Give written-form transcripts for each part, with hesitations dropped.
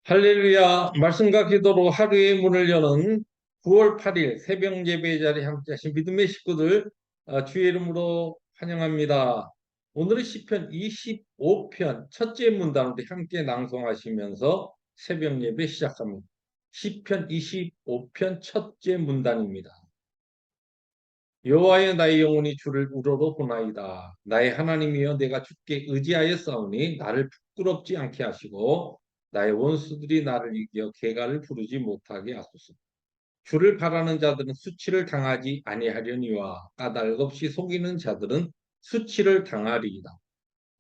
할렐루야. 말씀과 기도로 하루의 문을 여는 9월 8일 새벽 예배 자리에 함께하신 믿음의 식구들 주의 이름으로 환영합니다. 오늘은 시편 25편 첫째 문단으로 함께 낭송하시면서 새벽 예배 시작합니다. 시편 25편 첫째 문단입니다. 여호와여, 나의 영혼이 주를 우러러보나이다. 나의 하나님이여, 내가 주께 의지하였사오니 나를 부끄럽지 않게 하시고 나의 원수들이 나를 이겨 개가를 부르지 못하게 하소서. 주를 바라는 자들은 수치를 당하지 아니하려니와 까닭없이 속이는 자들은 수치를 당하리이다.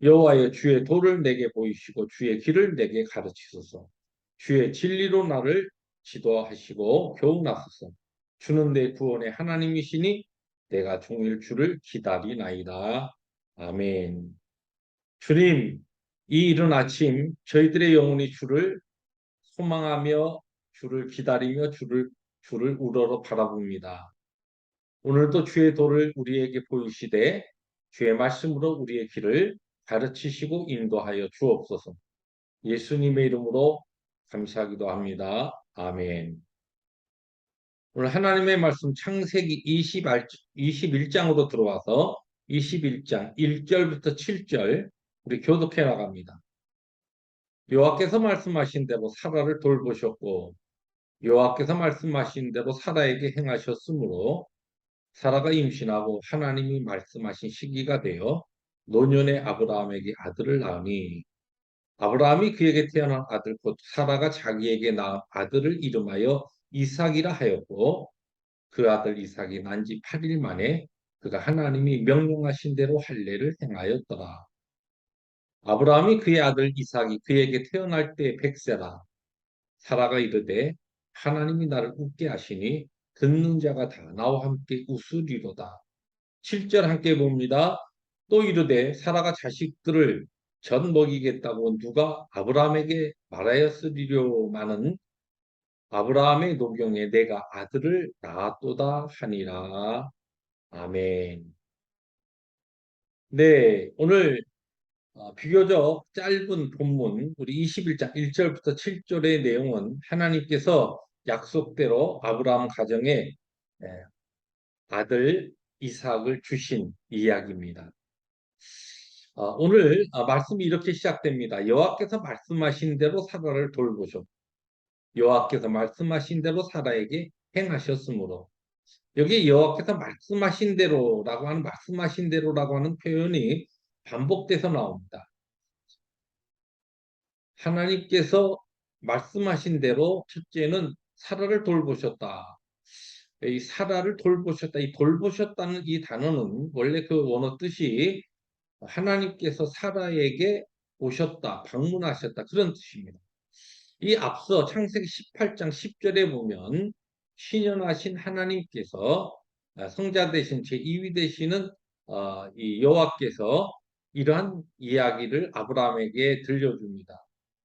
여호와여, 주의 도를 내게 보이시고 주의 길을 내게 가르치소서. 주의 진리로 나를 지도하시고 교훈하소서. 주는 내 구원의 하나님이시니 내가 종일 주를 기다리나이다. 아멘. 주님, 이 이른 아침 저희들의 영혼이 주를 소망하며 주를 기다리며 주를 우러러 바라봅니다. 오늘도 주의 도를 우리에게 보이시되 주의 말씀으로 우리의 길을 가르치시고 인도하여 주옵소서. 예수님의 이름으로 감사하기도 합니다. 아멘. 오늘 하나님의 말씀 창세기 21장으로 들어와서 21장 1절부터 7절 우리 교독해 나갑니다. 여호와께서 말씀하신 대로 사라를 돌보셨고 여호와께서 말씀하신 대로 사라에게 행하셨으므로 사라가 임신하고 하나님이 말씀하신 시기가 되어 노년의 아브라함에게 아들을 낳으니 아브라함이 그에게 태어난 아들 곧 사라가 자기에게 낳은 아들을 이름하여 이삭이라 하였고 그 아들 이삭이 난 지 8일 만에 그가 하나님이 명령하신 대로 할례를 행하였더라. 아브라함이 그의 아들 이삭이 그에게 태어날 때 100세라. 사라가 이르되 하나님이 나를 웃게 하시니 듣는 자가 다 나와 함께 웃으리로다. 7절 함께 봅니다. 또 이르되 사라가 자식들을 젖 먹이겠다고 누가 아브라함에게 말하였으리요마는 아브라함의 노경에 내가 아들을 낳았도다 하니라. 아멘. 네, 오늘 비교적 짧은 본문 우리 21장 1절부터 7절의 내용은 하나님께서 약속대로 아브라함 가정에 예, 아들 이삭을 주신 이야기입니다. 오늘 말씀이 이렇게 시작됩니다. 여호와께서 말씀하신 대로 사라를 돌보셨고 여호와께서 말씀하신 대로 사라에게 행하셨으므로 여기 여호와께서 말씀하신 대로라고 하는 말씀하신 대로라고 하는 표현이 반복돼서 나옵니다. 하나님께서 말씀하신 대로 첫째는 사라를 돌보셨다. 이 사라를 돌보셨다. 이 돌보셨다는 이 단어는 원래 그 원어 뜻이 하나님께서 사라에게 오셨다, 방문하셨다 그런 뜻입니다. 이 앞서 창세기 18장 10절에 보면 신현하신 하나님께서 성자 되신 제2위 되시는 이 여호와께서 이러한 이야기를 아브라함에게 들려줍니다.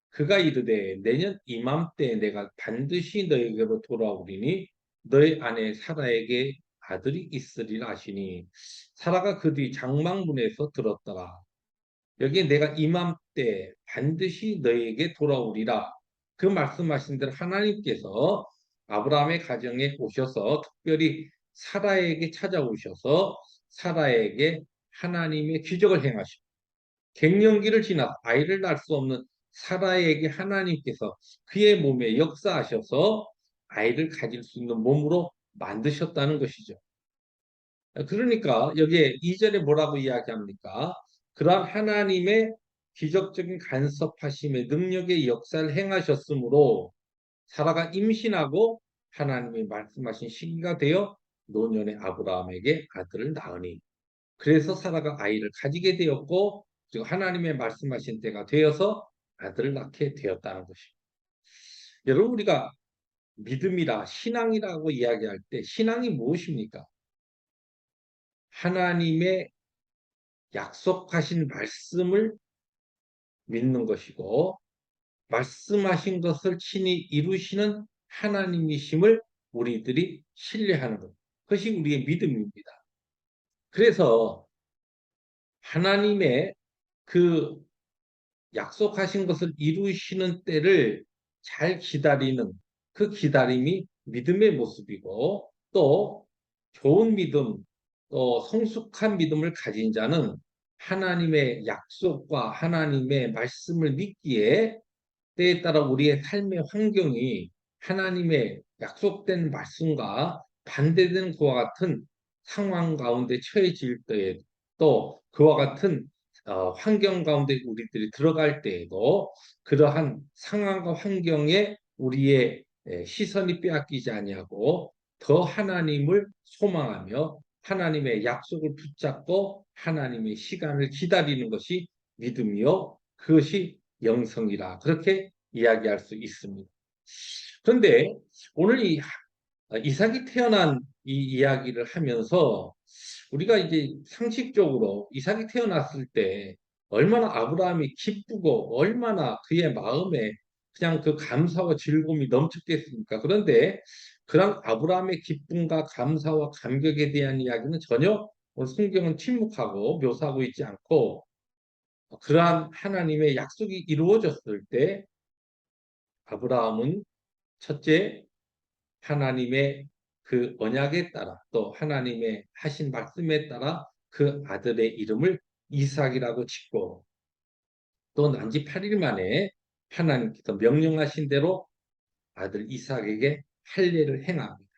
그가 이르되 내년 이맘때 내가 반드시 너에게로 돌아오리니 너의 아내 사라에게 아들이 있으리라 하시니 사라가 그 뒤 장막문에서 들었더라. 여기 내가 이맘때 반드시 너에게 돌아오리라. 그 말씀하신 대로 하나님께서 아브라함의 가정에 오셔서 특별히 사라에게 찾아오셔서 사라에게 하나님의 기적을 행하시고 갱년기를 지나 아이를 낳을 수 없는 사라에게 하나님께서 그의 몸에 역사하셔서 아이를 가질 수 있는 몸으로 만드셨다는 것이죠. 그러니까 여기에 2절에 뭐라고 이야기합니까? 그러한 하나님의 기적적인 간섭하심의 능력의 역사를 행하셨으므로 사라가 임신하고 하나님이 말씀하신 시기가 되어 노년의 아브라함에게 아들을 낳으니 그래서 사라가 아이를 가지게 되었고 그리고 하나님의 말씀하신 때가 되어서 아들을 낳게 되었다는 것입니다. 여러분 우리가 믿음이라 신앙이라고 이야기할 때 신앙이 무엇입니까? 하나님의 약속하신 말씀을 믿는 것이고 말씀하신 것을 친히 이루시는 하나님이심을 우리들이 신뢰하는 것. 그것이 우리의 믿음입니다. 그래서 하나님의 그 약속하신 것을 이루시는 때를 잘 기다리는 그 기다림이 믿음의 모습이고 또 좋은 믿음, 또 성숙한 믿음을 가진 자는 하나님의 약속과 하나님의 말씀을 믿기에 때에 따라 우리의 삶의 환경이 하나님의 약속된 말씀과 반대되는 그와 같은 상황 가운데 처해질 때에 또 그와 같은 환경 가운데 우리들이 들어갈 때에도 그러한 상황과 환경에 우리의 시선이 빼앗기지 아니하고 더 하나님을 소망하며 하나님의 약속을 붙잡고 하나님의 시간을 기다리는 것이 믿음이요. 그것이 영성이라 그렇게 이야기할 수 있습니다. 그런데 오늘 이 이삭이 태어난 이 이야기를 하면서 우리가 이제 상식적으로 이삭이 태어났을 때 얼마나 아브라함이 기쁘고 얼마나 그의 마음에 그냥 그 감사와 즐거움이 넘쳤겠습니까? 그런데 그런 아브라함의 기쁨과 감사와 감격에 대한 이야기는 전혀 오늘 성경은 침묵하고 묘사하고 있지 않고 그러한 하나님의 약속이 이루어졌을 때 아브라함은 첫째 하나님의 그 언약에 따라 또 하나님의 하신 말씀에 따라 그 아들의 이름을 이삭이라고 짓고 또 난지 8일 만에 하나님께서 명령하신 대로 아들 이삭에게 할례를 행합니다.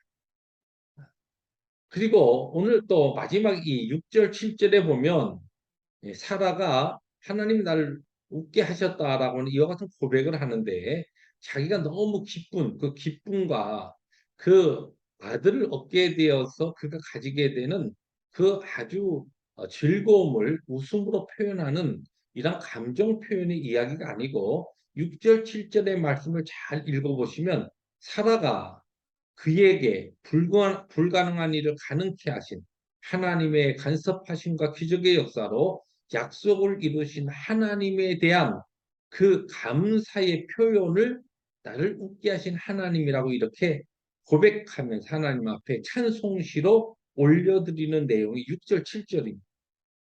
그리고 오늘 또 마지막 이 6절, 7절에 보면 사라가 하나님 나를 웃게 하셨다라고는 이와 같은 고백을 하는데 자기가 너무 기쁜 그 기쁨과 그 아들을 얻게 되어서 그가 가지게 되는 그 아주 즐거움을 웃음으로 표현하는 이런 감정 표현의 이야기가 아니고 6절, 7절의 말씀을 잘 읽어보시면 사라가 그에게 불가능한 일을 가능케 하신 하나님의 간섭하심과 기적의 역사로 약속을 이루신 하나님에 대한 그 감사의 표현을 나를 웃게 하신 하나님이라고 이렇게 고백하면서 하나님 앞에 찬송시로 올려드리는 내용이 6절, 7절입니다.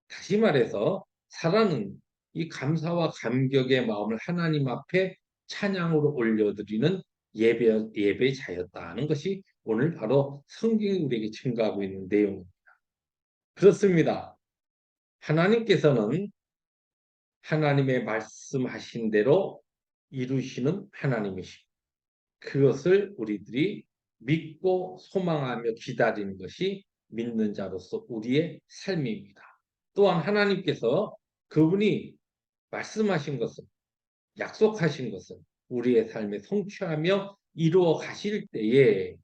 다시 말해서 사라는 이 감사와 감격의 마음을 하나님 앞에 찬양으로 올려드리는 예배자였다는 것이 오늘 바로 성경이 우리에게 증거하고 있는 내용입니다. 그렇습니다. 하나님께서는 하나님의 말씀하신 대로 이루시는 하나님이십니다. 그것을 우리들이 믿고 소망하며 기다리는 것이 믿는 자로서 우리의 삶입니다. 또한 하나님께서 그분이 말씀하신 것을 약속하신 것을 우리의 삶에 성취하며 이루어 가실 때에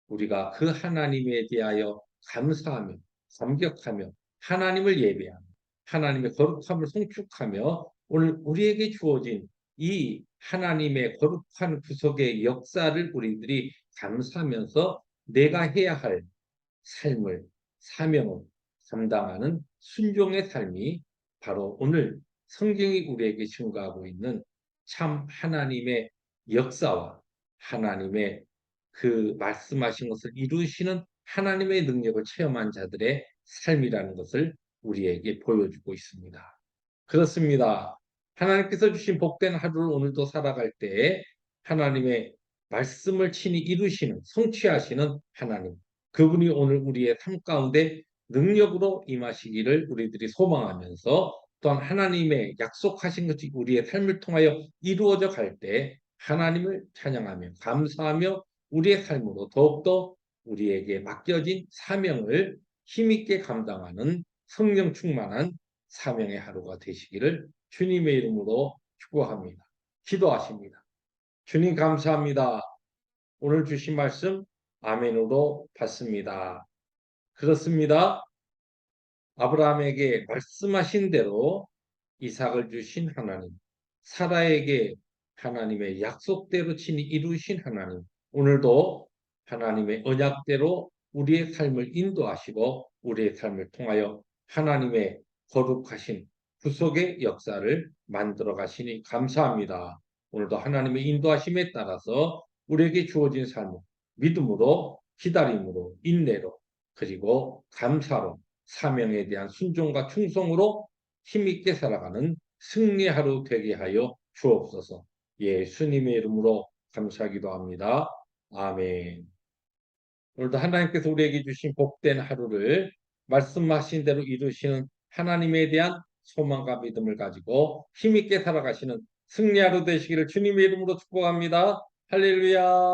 우리가 그 하나님에 대하여 감사하며 감격하며 하나님을 예배하며 하나님의 거룩함을 송축하며 오늘 우리에게 주어진 이 하나님의 거룩한 구속의 역사를 우리들이 감사하면서 내가 해야 할 삶을 사명을 감당하는 순종의 삶이 바로 오늘 성경이 우리에게 증거하고 있는 참 하나님의 역사와 하나님의 그 말씀하신 것을 이루시는 하나님의 능력을 체험한 자들의 삶이라는 것을 우리에게 보여주고 있습니다. 그렇습니다. 하나님께서 주신 복된 하루를 오늘도 살아갈 때 하나님의 말씀을 친히 이루시는 성취하시는 하나님 그분이 오늘 우리의 삶 가운데 능력으로 임하시기를 우리들이 소망하면서 또한 하나님의 약속하신 것이 우리의 삶을 통하여 이루어져 갈 때 하나님을 찬양하며 감사하며 우리의 삶으로 더욱더 우리에게 맡겨진 사명을 힘있게 감당하는 성령 충만한 사명의 하루가 되시기를 주님의 이름으로 축복합니다. 기도하십니다. 주님 감사합니다. 오늘 주신 말씀 아멘으로 받습니다. 그렇습니다. 아브라함에게 말씀하신 대로 이삭을 주신 하나님, 사라에게 하나님의 약속대로 친히 이루신 하나님, 오늘도 하나님의 언약대로 우리의 삶을 인도하시고 우리의 삶을 통하여 하나님의 거룩하신 구속의 역사를 만들어 가시니 감사합니다. 오늘도 하나님의 인도하심에 따라서 우리에게 주어진 삶을 믿음으로, 기다림으로, 인내로, 그리고 감사로 사명에 대한 순종과 충성으로 힘있게 살아가는 승리 하루 되게 하여 주옵소서. 예수님의 이름으로 감사하기도 합니다. 아멘. 오늘도 하나님께서 우리에게 주신 복된 하루를 말씀하신 대로 이루시는 하나님에 대한 소망과 믿음을 가지고 힘있게 살아가시는 승리하루 되시기를 주님의 이름으로 축복합니다. 할렐루야.